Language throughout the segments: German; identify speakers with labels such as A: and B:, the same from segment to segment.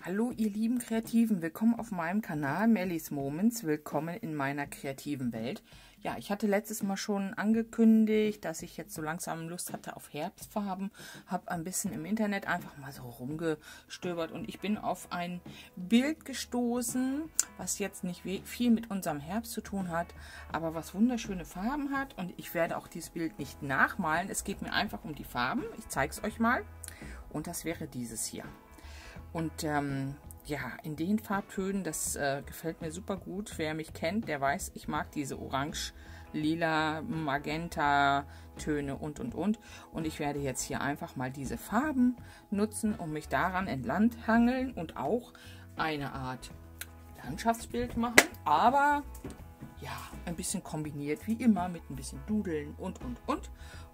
A: Hallo ihr lieben Kreativen, willkommen auf meinem Kanal Mellies Moments, willkommen in meiner kreativen Welt. Ja, ich hatte letztes Mal schon angekündigt, dass ich jetzt so langsam Lust hatte auf Herbstfarben, habe ein bisschen im Internet einfach mal so rumgestöbert und ich bin auf ein Bild gestoßen, was jetzt nicht viel mit unserem Herbst zu tun hat, aber was wunderschöne Farben hat, und ich werde auch dieses Bild nicht nachmalen, es geht mir einfach um die Farben, ich zeige es euch mal, und das wäre dieses hier. Und ja, in den Farbtönen, das gefällt mir super gut. Wer mich kennt, der weiß, ich mag diese Orange, Lila, Magenta Töne und. Und ich werde jetzt hier einfach mal diese Farben nutzen, um mich daran entlanghangeln und auch eine Art Landschaftsbild machen. Aber ja, ein bisschen kombiniert, wie immer, mit ein bisschen Dudeln und.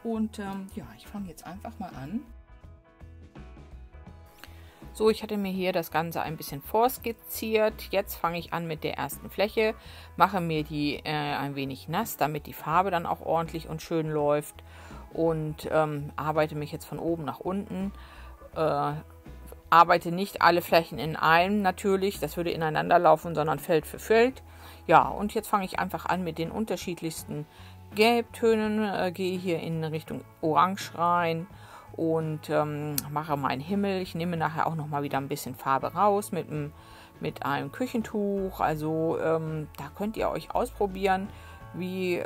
A: Und ja, ich fange jetzt einfach mal an. So, ich hatte mir hier das Ganze ein bisschen vorskizziert. Jetzt fange ich an mit der ersten Fläche, mache mir die ein wenig nass, damit die Farbe dann auch ordentlich und schön läuft, und arbeite mich jetzt von oben nach unten. Arbeite nicht alle Flächen in einem natürlich, das würde ineinander laufen, sondern Feld für Feld. Ja, und jetzt fange ich einfach an mit den unterschiedlichsten Gelbtönen, gehe hier in Richtung Orange rein und mache meinen Himmel. Ich nehme nachher auch noch mal wieder ein bisschen Farbe raus mit einem Küchentuch. Also da könnt ihr euch ausprobieren, wie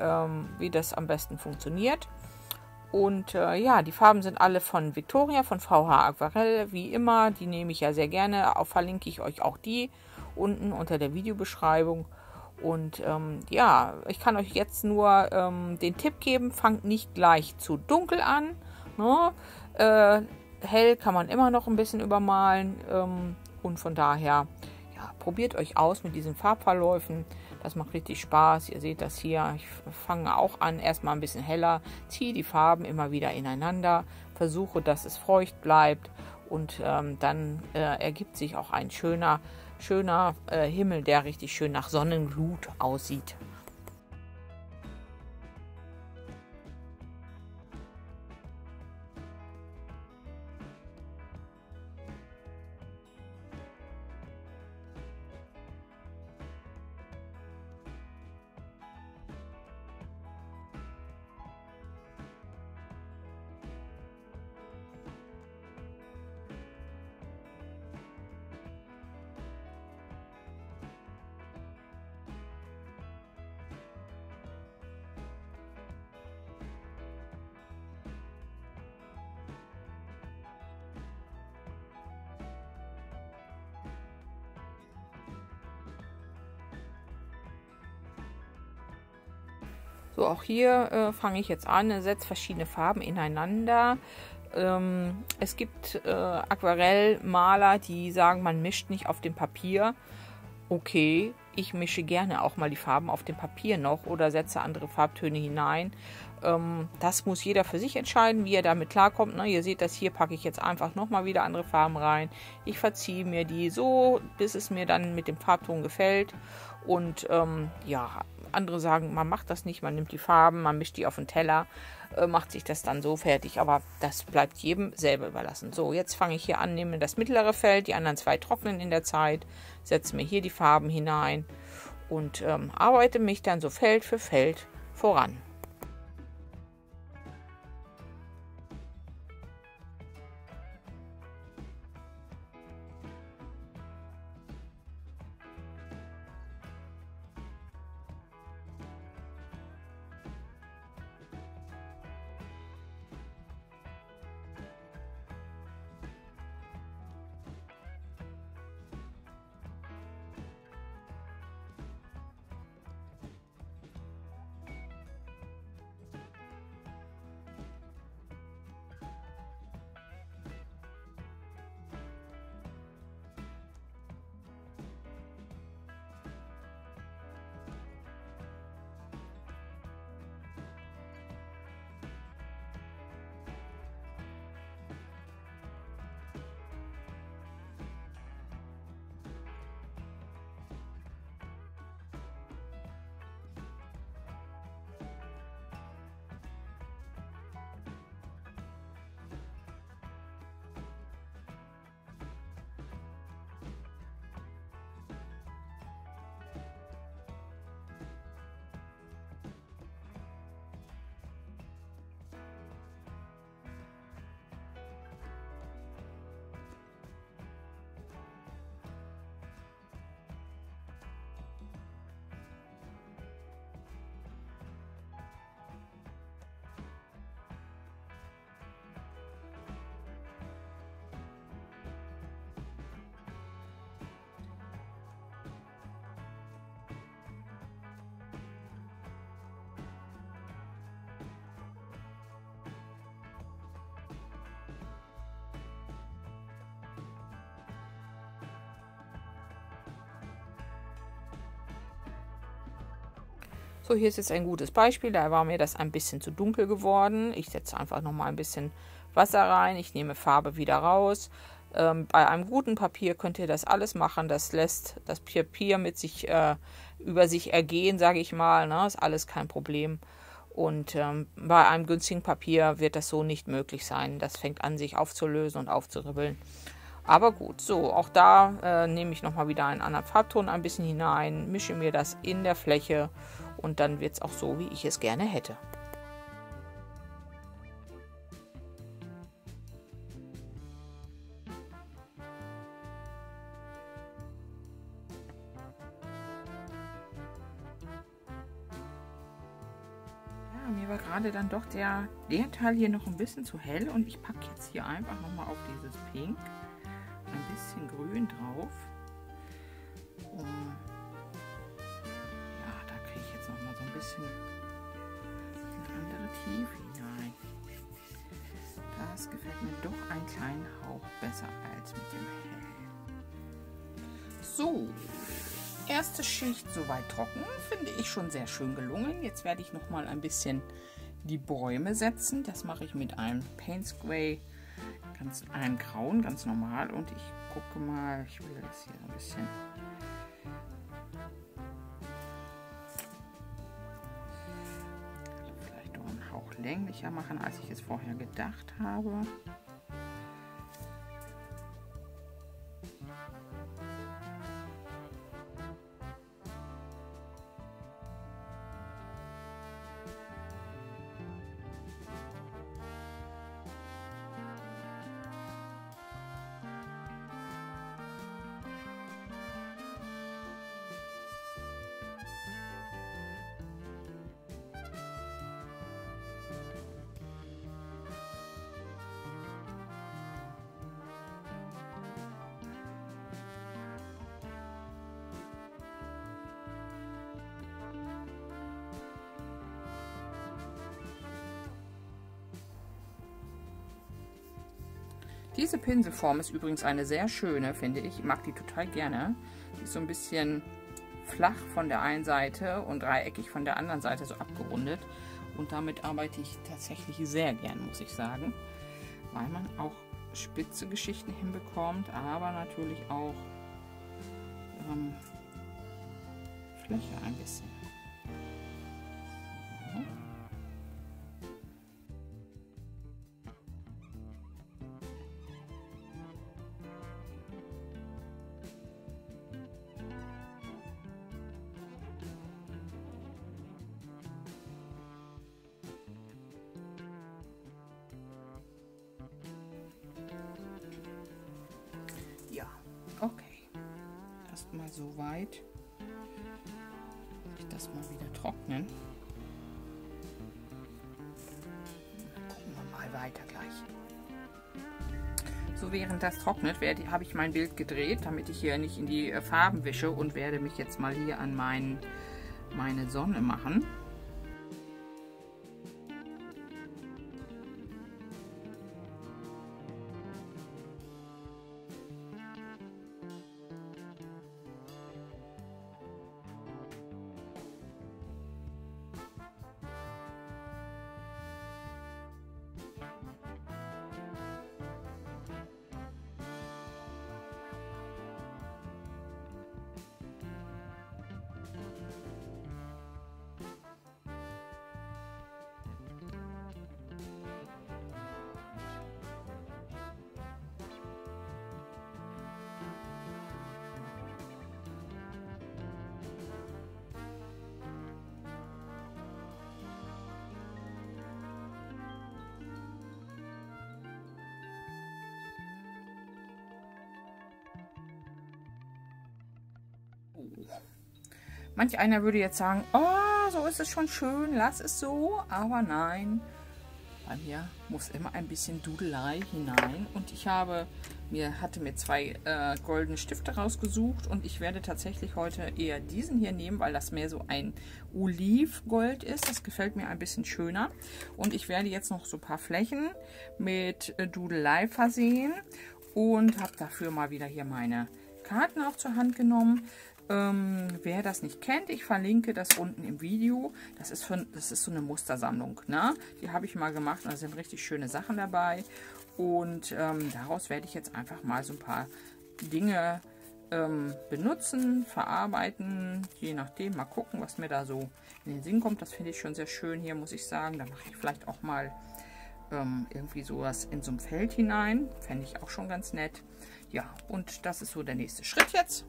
A: das am besten funktioniert. Und ja, die Farben sind alle von Victoria, von VH Aquarell, wie immer. Die nehme ich ja sehr gerne. Auch verlinke ich euch auch die unten unter der Videobeschreibung. Und ja, ich kann euch jetzt nur den Tipp geben, fangt nicht gleich zu dunkel an. Ne? Hell kann man immer noch ein bisschen übermalen, und von daher, ja, probiert euch aus mit diesen Farbverläufen. Das macht richtig Spaß. Ihr seht das hier. Ich fange auch an, erstmal ein bisschen heller, ziehe die Farben immer wieder ineinander, versuche, dass es feucht bleibt, und dann ergibt sich auch ein schöner Himmel, der richtig schön nach Sonnenglut aussieht. So, auch hier fange ich jetzt an, setze verschiedene Farben ineinander. Es gibt Aquarellmaler, die sagen, man mischt nicht auf dem Papier. Okay, ich mische gerne auch mal die Farben auf dem Papier noch oder setze andere Farbtöne hinein. Das muss jeder für sich entscheiden, wie er damit klarkommt. Ne? Ihr seht das hier, packe ich jetzt einfach nochmal wieder andere Farben rein. Ich verziehe mir die so, bis es mir dann mit dem Farbton gefällt. Und ja, andere sagen, man macht das nicht, man nimmt die Farben, man mischt die auf den Teller, macht sich das dann so fertig. Aber das bleibt jedem selber überlassen. So, jetzt fange ich hier an, nehme das mittlere Feld, die anderen zwei trocknen in der Zeit, setze mir hier die Farben hinein und arbeite mich dann so Feld für Feld voran. So, hier ist jetzt ein gutes Beispiel. Da war mir das ein bisschen zu dunkel geworden. Ich setze einfach noch mal ein bisschen Wasser rein. Ich nehme Farbe wieder raus. Bei einem guten Papier könnt ihr das alles machen. Das lässt das Papier mit sich über sich ergehen, sage ich mal. Ne? Ist alles kein Problem. Und bei einem günstigen Papier wird das so nicht möglich sein. Das fängt an, sich aufzulösen und aufzuribbeln. Aber gut, so, auch da nehme ich nochmal wieder einen anderen Farbton ein bisschen hinein, mische mir das in der Fläche und dann wird es auch so, wie ich es gerne hätte. Mir war gerade dann doch der Teil hier noch ein bisschen zu hell und ich packe jetzt hier einfach nochmal auf dieses Pink ein bisschen Grün drauf. Ja, da kriege ich jetzt nochmal so ein bisschen eine andere Tiefe hinein. Das gefällt mir doch einen kleinen Hauch besser als mit dem Hell. So. Erste Schicht soweit trocken, finde ich schon sehr schön gelungen. Jetzt werde ich noch mal ein bisschen die Bäume setzen. Das mache ich mit einem Paint Spray, einem Grauen, ganz normal. Und ich gucke mal, ich will das hier ein bisschen vielleicht doch einen Hauch länglicher machen, als ich es vorher gedacht habe. Diese Pinselform ist übrigens eine sehr schöne, finde ich. Ich mag die total gerne. Die ist so ein bisschen flach von der einen Seite und dreieckig von der anderen Seite so abgerundet. Und damit arbeite ich tatsächlich sehr gern, muss ich sagen. Weil man auch spitze Geschichten hinbekommt, aber natürlich auch Fläche ein bisschen. So. Ja, okay. Erstmal so weit. Ich das mal wieder trocknen. Gucken wir mal weiter gleich. So, während das trocknet, habe ich mein Bild gedreht, damit ich hier nicht in die Farben wische und werde mich jetzt mal hier an meine Sonne machen. Manch einer würde jetzt sagen, oh, so ist es schon schön, lass es so. Aber nein, bei mir muss immer ein bisschen Dudelei hinein. Und ich hatte mir zwei goldene Stifte rausgesucht. Und ich werde tatsächlich heute eher diesen hier nehmen, weil das mehr so ein Olivgold ist. Das gefällt mir ein bisschen schöner. Und ich werde jetzt noch so ein paar Flächen mit Dudelei versehen. Und habe dafür mal wieder hier meine Karten auch zur Hand genommen. Wer das nicht kennt, ich verlinke das unten im Video. Das ist so eine Mustersammlung, ne? Die habe ich mal gemacht und da sind richtig schöne Sachen dabei. Und daraus werde ich jetzt einfach mal so ein paar Dinge benutzen, verarbeiten, je nachdem. Mal gucken, was mir da so in den Sinn kommt. Das finde ich schon sehr schön hier, muss ich sagen. Da mache ich vielleicht auch mal irgendwie sowas in so ein Feld hinein. Fände ich auch schon ganz nett. Ja, und das ist so der nächste Schritt jetzt.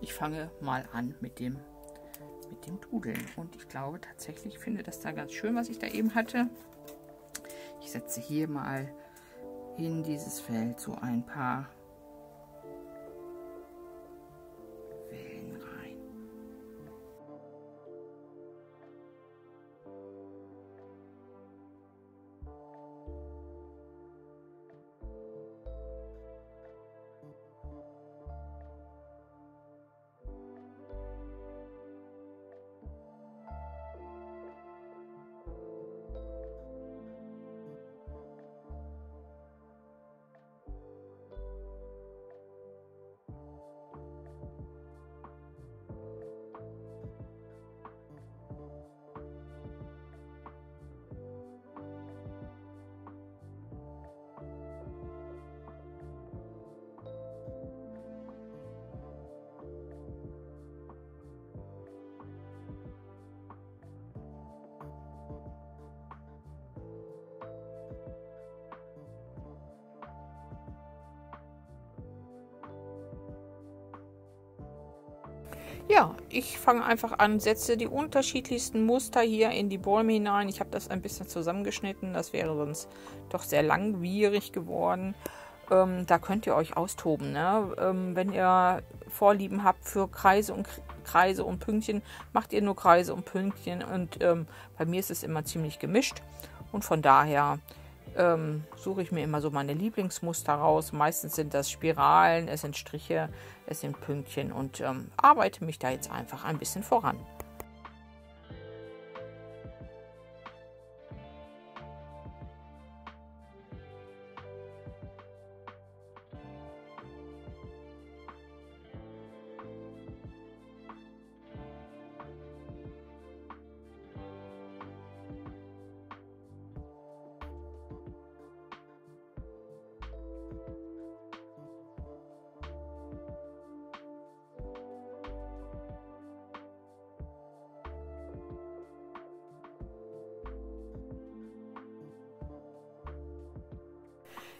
A: Ich fange mal an mit dem Dudeln. Und ich glaube tatsächlich, finde das da ganz schön, was ich da eben hatte. Ich setze hier mal in dieses Feld so ein paar Wellen rein. Ja, ich fange einfach an, setze die unterschiedlichsten Muster hier in die Bäume hinein. Ich habe das ein bisschen zusammengeschnitten, das wäre sonst doch sehr langwierig geworden. Da könnt ihr euch austoben, ne? Wenn ihr Vorlieben habt für Kreise und Pünktchen, macht ihr nur Kreise und Pünktchen. Und bei mir ist es immer ziemlich gemischt. Und von daher suche ich mir immer so meine Lieblingsmuster raus. Meistens sind das Spiralen, es sind Striche, es sind Pünktchen und arbeite mich da jetzt einfach ein bisschen voran.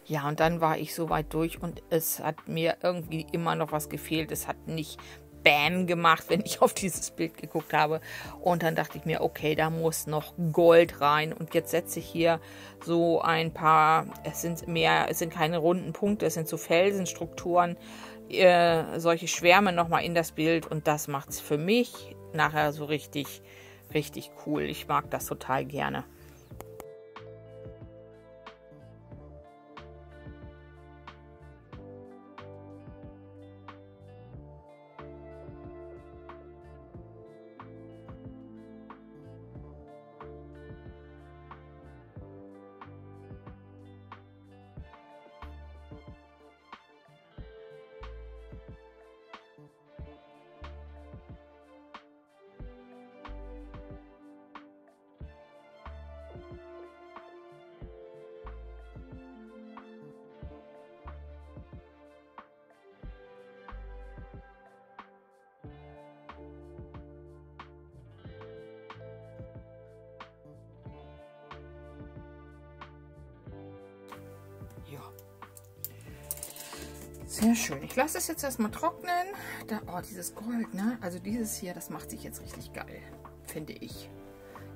A: Ja, und dann war ich so weit durch und es hat mir irgendwie immer noch was gefehlt. Es hat nicht Bam gemacht, wenn ich auf dieses Bild geguckt habe. Und dann dachte ich mir, okay, da muss noch Gold rein. Und jetzt setze ich hier so ein paar, es sind keine runden Punkte, es sind so Felsenstrukturen, solche Schwärme nochmal in das Bild. Und das macht es für mich nachher so richtig, richtig cool. Ich mag das total gerne. Ja. Sehr schön. Ich lasse es jetzt erstmal trocknen. Oh, dieses Gold, ne? Also dieses hier, das macht sich jetzt richtig geil, finde ich.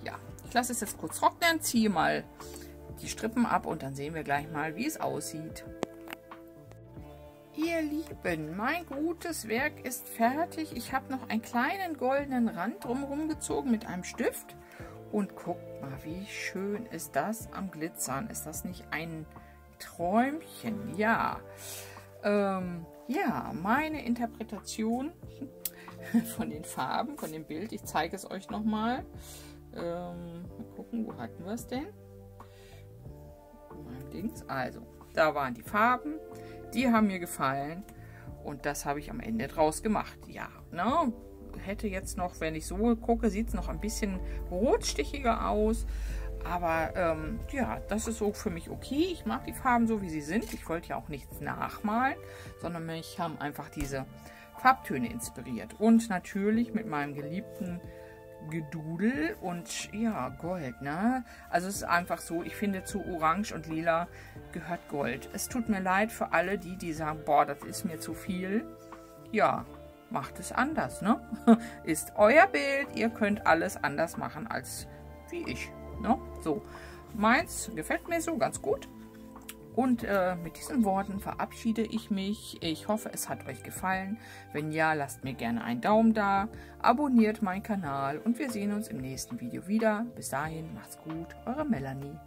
A: Ja, ich lasse es jetzt kurz trocknen, ziehe mal die Strippen ab und dann sehen wir gleich mal, wie es aussieht. Ihr Lieben, mein gutes Werk ist fertig. Ich habe noch einen kleinen goldenen Rand drumherum gezogen mit einem Stift. Und guckt mal, wie schön ist das am Glitzern. Ist das nicht ein Träumchen? Ja. Ja, meine Interpretation von den Farben, von dem Bild. Ich zeige es euch nochmal. Mal gucken, wo hatten wir es denn? Also, da waren die Farben. Die haben mir gefallen. Und das habe ich am Ende draus gemacht. Ja, ne? Hätte jetzt noch, wenn ich so gucke, sieht es noch ein bisschen rotstichiger aus. Aber ja, das ist so für mich okay. Ich mag die Farben so, wie sie sind. Ich wollte ja auch nichts nachmalen, sondern mich haben einfach diese Farbtöne inspiriert. Und natürlich mit meinem geliebten Gedudel und ja, Gold, ne? Also es ist einfach so, ich finde, zu Orange und Lila gehört Gold. Es tut mir leid für alle, die sagen, boah, das ist mir zu viel. Ja, macht es anders, ne? Ist euer Bild, ihr könnt alles anders machen als wie ich, ne? So, meins gefällt mir so ganz gut. Und mit diesen Worten verabschiede ich mich. Ich hoffe, es hat euch gefallen. Wenn ja, lasst mir gerne einen Daumen da, abonniert meinen Kanal und wir sehen uns im nächsten Video wieder. Bis dahin, macht's gut, eure Melanie.